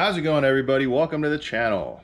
How's it going, everybody? Welcome to the channel.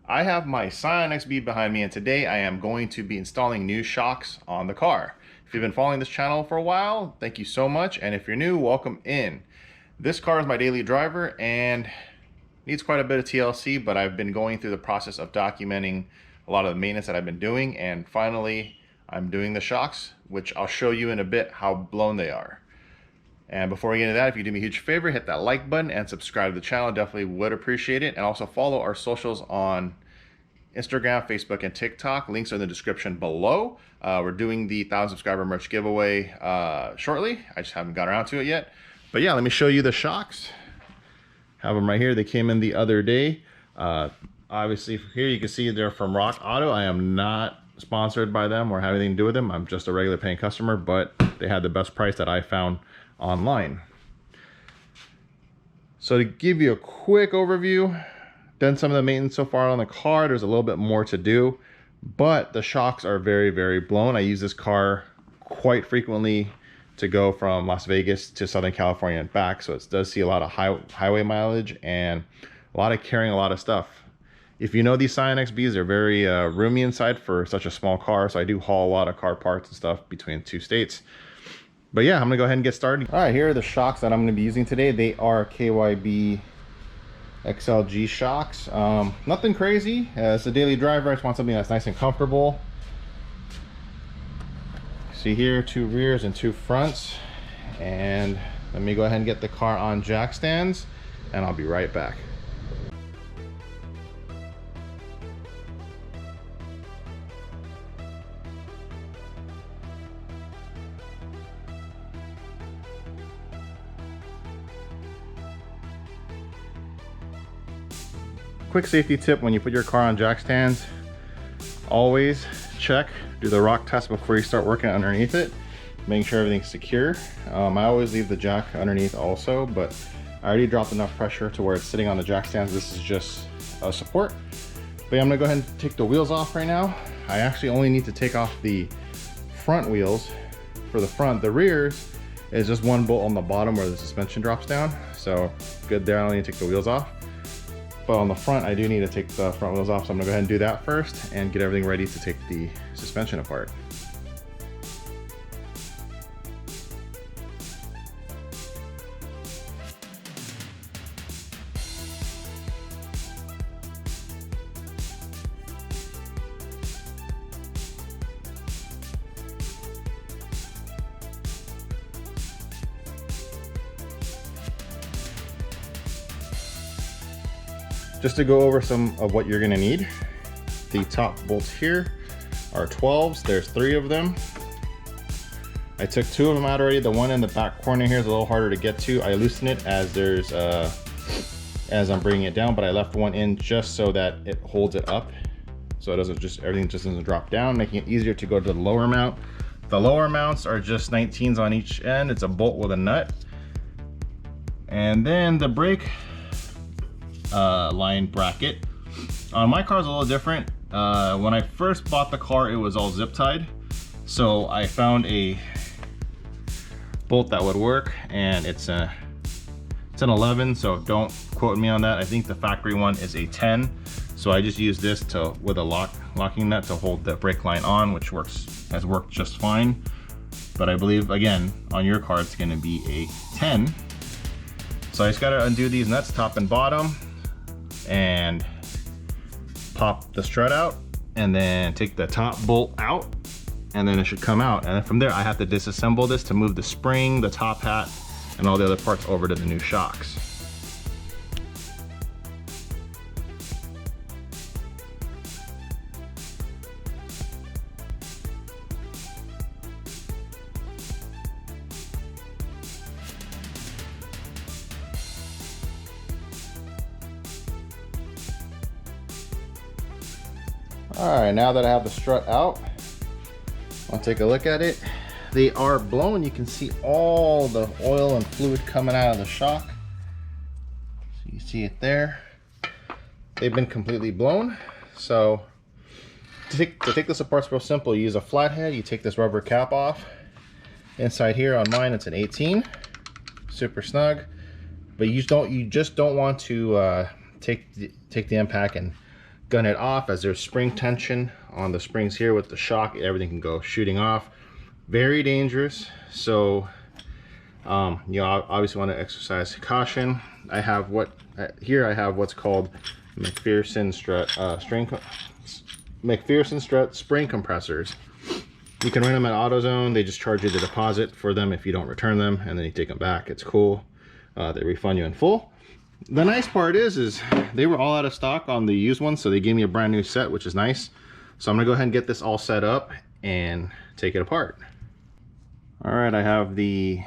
I have my scionxb behind me, and today I am going to be installing new shocks on the car. If you've been following this channel for a while, thank you so much, and if you're new, welcome in. This car is my daily driver and needs quite a bit of TLC, but I've been going through the process of documenting a lot of the maintenance that I've been doing, and finally I'm doing the shocks, which I'll show you in a bit how blown they are. And before we get into that, if you do me a huge favor, hit that like button and subscribe to the channel. Definitely would appreciate it. And also follow our socials on Instagram, Facebook, and TikTok. Links are in the description below. We're doing the 1,000 subscriber merch giveaway shortly. I just haven't got around to it yet. But yeah, let me show you the shocks. Have them right here. They came in the other day. Obviously here you can see they're from Rock Auto. I am not sponsored by them or have anything to do with them. I'm just a regular paying customer, but they had the best price that I found online. So to give you a quick overview, done some of the maintenance so far on the car. There's a little bit more to do, but the shocks are very, very blown. I use this car quite frequently to go from Las Vegas to Southern California and back, so it does see a lot of highway mileage and a lot of carrying a lot of stuff. If you know these scionxbs, they're very roomy inside for such a small car, so I do haul a lot of car parts and stuff between two states. But yeah, I'm gonna go ahead and get started. All right, here are the shocks that I'm gonna be using today. They are KYB XLG shocks. Nothing crazy. It's a daily driver. I just want something that's nice and comfortable. See here, 2 rears and 2 fronts. And let me go ahead and get the car on jack stands, and I'll be right back. Quick safety tip: when you put your car on jack stands, always check, do the rock test before you start working underneath it, making sure everything's secure. I always leave the jack underneath also, but I already dropped enough pressure to where it's sitting on the jack stands. This is just a support. But yeah, I'm gonna go ahead and take the wheels off right now. I actually only need to take off the front wheels for the front. The rears is just 1 bolt on the bottom where the suspension drops down, so good there. I don't need to take the wheels off. But on the front, I do need to take the front wheels off, so I'm gonna go ahead and do that first and get everything ready to take the suspension apart. Just to go over some of what you're gonna need, the top bolts here are 12s. There's 3 of them. I took 2 of them out already. The one in the back corner here is a little harder to get to. I loosen it as I'm bringing it down, but I left one in just so that it holds it up, so it doesn't everything just doesn't drop down, making it easier to go to the lower mount. The lower mounts are just 19s on each end. It's a bolt with a nut, and then the brake line bracket on my car is a little different. When I first bought the car, it was all zip tied, so I found a bolt that would work, and it's an 11, so don't quote me on that. I think the factory one is a 10, so I just use this with a locking nut to hold the brake line on, which has worked just fine. But I believe, again, on your car it's going to be a 10. So I just got to undo these nuts, top and bottom, and pop the strut out, and then take the top bolt out, and then it should come out. And then from there I have to disassemble this to move the spring, the top hat, and all the other parts over to the new shocks. All right, now that I have the strut out, I'll take a look at it. They are blown. You can see all the oil and fluid coming out of the shock. So you see it there. They've been completely blown. So to take this apart, it's real simple. You use a flathead, you take this rubber cap off. Inside here on mine, it's an 18, super snug. but you just don't want to take the impact and gun it off, as there's spring tension on the springs here. With the shock, everything can go shooting off. Very dangerous. So you obviously want to exercise caution. I have what's called McPherson strut spring compressors. You can rent them at AutoZone. They just charge you the deposit for them if you don't return them, and then you take them back. It's cool. They refund you in full. The nice part is they were all out of stock on the used ones, so they gave me a brand new set, which is nice. So I'm gonna go ahead and get this all set up and take it apart. All right, I have the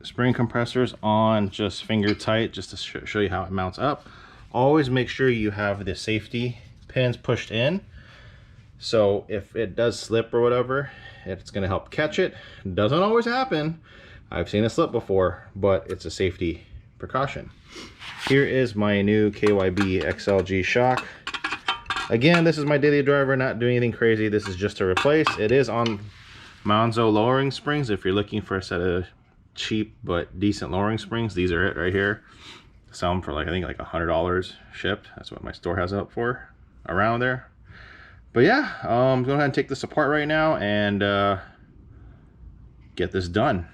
spring compressors on just finger tight, just to show you how it mounts up. Always make sure you have the safety pins pushed in, so if it does slip or whatever, it's going to help catch it. It doesn't always happen. I've seen it slip before, but it's a safety precaution. Here is my new KYB XLG shock. Again, this is my daily driver, not doing anything crazy. This is just to replace. It is on Monzo lowering springs. If you're looking for a set of cheap but decent lowering springs, these are it right here. Sell them for like, I think like $100 shipped. That's what my store has up for, around there. But yeah, I'm going to go ahead and take this apart right now and get this done.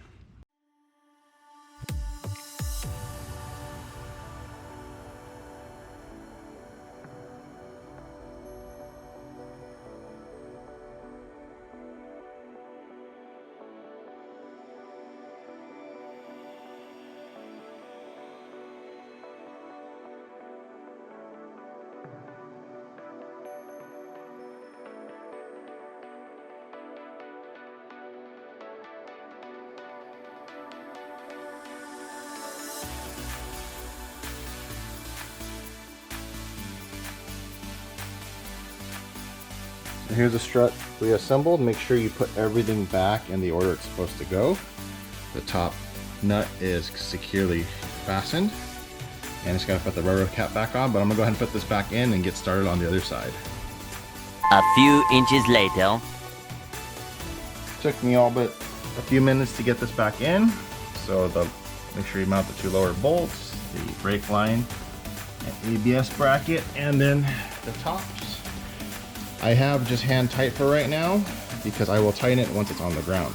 So here's the strut reassembled. Make sure you put everything back in the order it's supposed to go. The top nut is securely fastened, and it's gonna put the rubber cap back on, but I'm gonna go ahead and put this back in and get started on the other side. A few inches later. Took me all but a few minutes to get this back in. So make sure you mount the two lower bolts, the brake line, and ABS bracket, and then the tops. I have just hand tight for right now because I will tighten it once it's on the ground.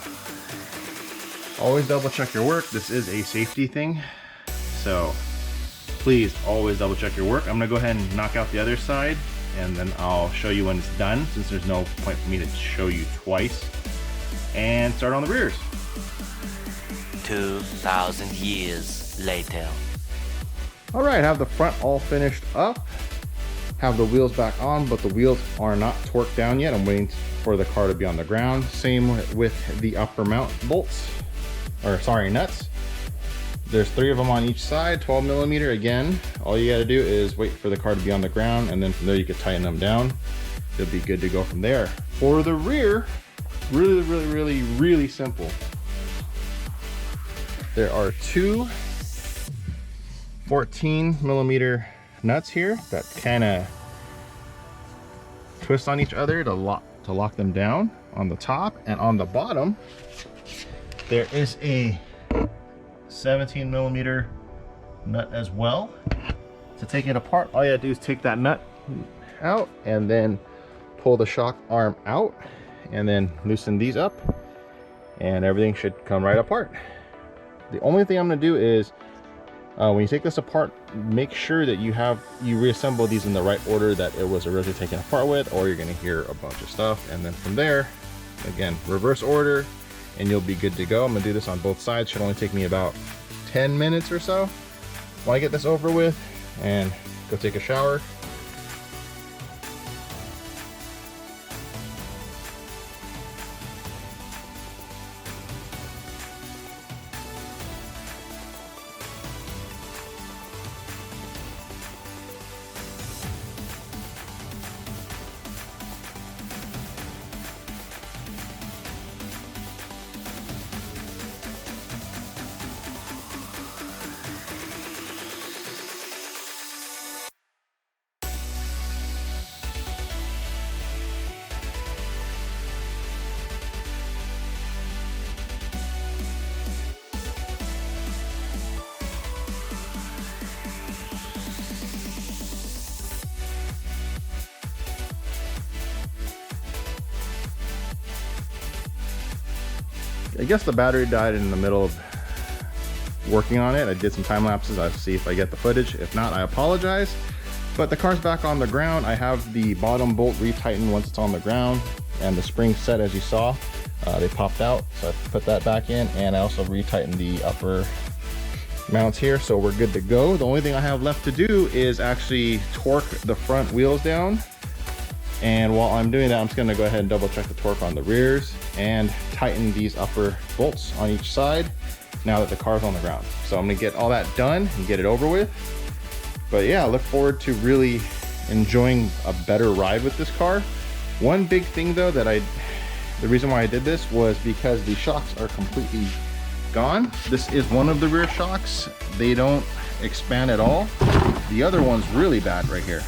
Always double check your work. This is a safety thing, so please always double check your work. I'm gonna go ahead and knock out the other side, and then I'll show you when it's done, since there's no point for me to show you twice, and start on the rears. 2,000 years later. All right, have the front all finished up. Have the wheels back on, but the wheels are not torqued down yet. I'm waiting for the car to be on the ground. Same with the upper mount bolts, or sorry, nuts. There's 3 of them on each side, 12 millimeter. Again, all you gotta do is wait for the car to be on the ground, and then from there you can tighten them down. You'll be good to go from there. For the rear, really simple. There are 2 14 millimeter nuts here that kind of twist on each other to lock them down on the top, and on the bottom there is a 17 millimeter nut as well. To take it apart, all you gotta do is take that nut out and then pull the shock arm out, and then loosen these up, and everything should come right apart. The only thing I'm gonna do is when you take this apart, make sure that you reassemble these in the right order that it was originally taken apart with, or you're gonna hear a bunch of stuff. And then from there, again, reverse order, and you'll be good to go. I'm gonna do this on both sides. Should only take me about 10 minutes or so. Want to get this over with and go take a shower. I guess the battery died in the middle of working on it. I did some time lapses. I'll see if I get the footage. If not, I apologize. But the car's back on the ground. I have the bottom bolt retightened once it's on the ground, and the spring set, as you saw, they popped out, so I put that back in, and I also retightened the upper mounts here, so we're good to go. The only thing I have left to do is actually torque the front wheels down, and while I'm doing that, I'm just going to go ahead and double check the torque on the rears and tighten these upper bolts on each side now that the car's on the ground. So I'm going to get all that done and get it over with. But yeah, I look forward to really enjoying a better ride with this car. One big thing though the reason why I did this was because the shocks are completely gone. This is one of the rear shocks. They don't expand at all. The other one's really bad right here.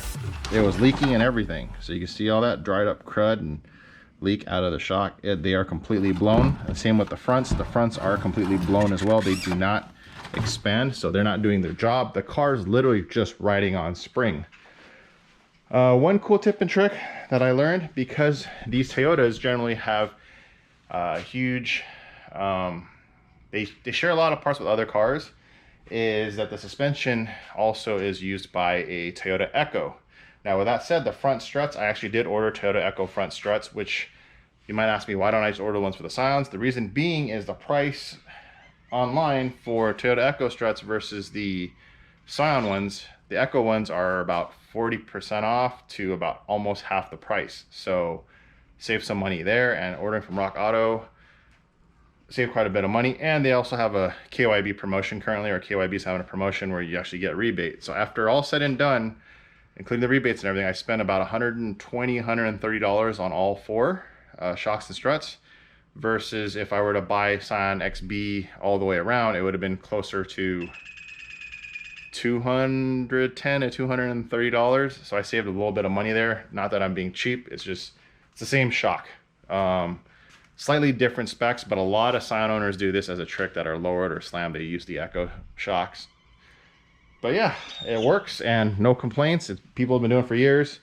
It was leaking and everything. So you can see all that dried up crud and leak out of the shock. They are completely blown. And same with the fronts. The fronts are completely blown as well. They do not expand, so they're not doing their job. The car is literally just riding on spring. One cool tip and trick that I learned, because these Toyotas generally have huge, they share a lot of parts with other cars, is that the suspension also is used by a Toyota Echo. Now with that said, the front struts, I actually did order Toyota Echo front struts, which you might ask me, why don't I just order ones for the Scions? The reason being is the price online for Toyota Echo struts versus the Scion ones. The Echo ones are about 40% off to about almost half the price. So save some money there, and ordering from Rock Auto, save quite a bit of money. And they also have a KYB promotion currently, or KYB is having a promotion where you actually get rebate. So after all said and done, including the rebates and everything, I spent about $120, $130 on all four shocks and struts, versus if I were to buy scionxb all the way around, it would have been closer to $210 to $230. So I saved a little bit of money there. Not that I'm being cheap, it's just, it's the same shock. Slightly different specs, but a lot of Scion owners do this as a trick that are lowered or slammed. They use the Echo shocks. But yeah, it works and no complaints. People have been doing it for years.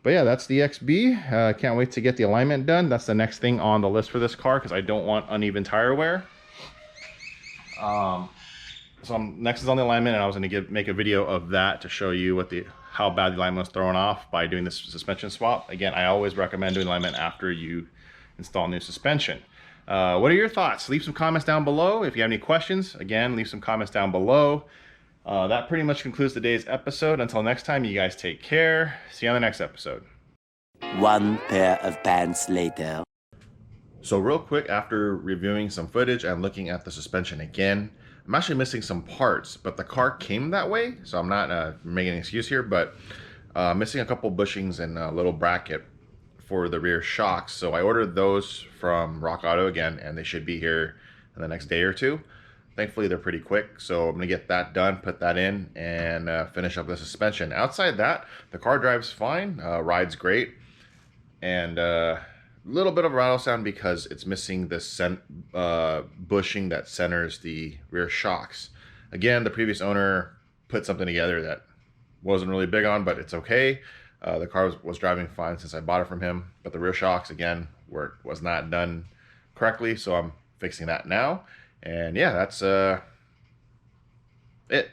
But yeah, that's the XB. Can't wait to get the alignment done. That's the next thing on the list for this car, because I don't want uneven tire wear. So next is on the alignment, and I was going to make a video of that to show you how bad the alignment was thrown off by doing this suspension swap. Again, I always recommend doing alignment after you install new suspension. What are your thoughts? Leave some comments down below. If you have any questions, again, leave some comments down below. That pretty much concludes today's episode. Until next time, you guys take care. See you on the next episode. One pair of pants later. So real quick, after reviewing some footage and looking at the suspension again, I'm actually missing some parts, but the car came that way, so I'm not making an excuse here, but missing a couple bushings and a little bracket for the rear shocks. So I ordered those from Rock Auto again, and they should be here in the next day or two. Thankfully, they're pretty quick, so I'm gonna get that done, put that in, and finish up the suspension. Outside that, the car drives fine, rides great, and little bit of a rattle sound because it's missing the bushing that centers the rear shocks. Again, the previous owner put something together that wasn't really big on, but it's okay. The car was driving fine since I bought it from him, but the rear shocks, again, was not done correctly, so I'm fixing that now. And yeah, that's it.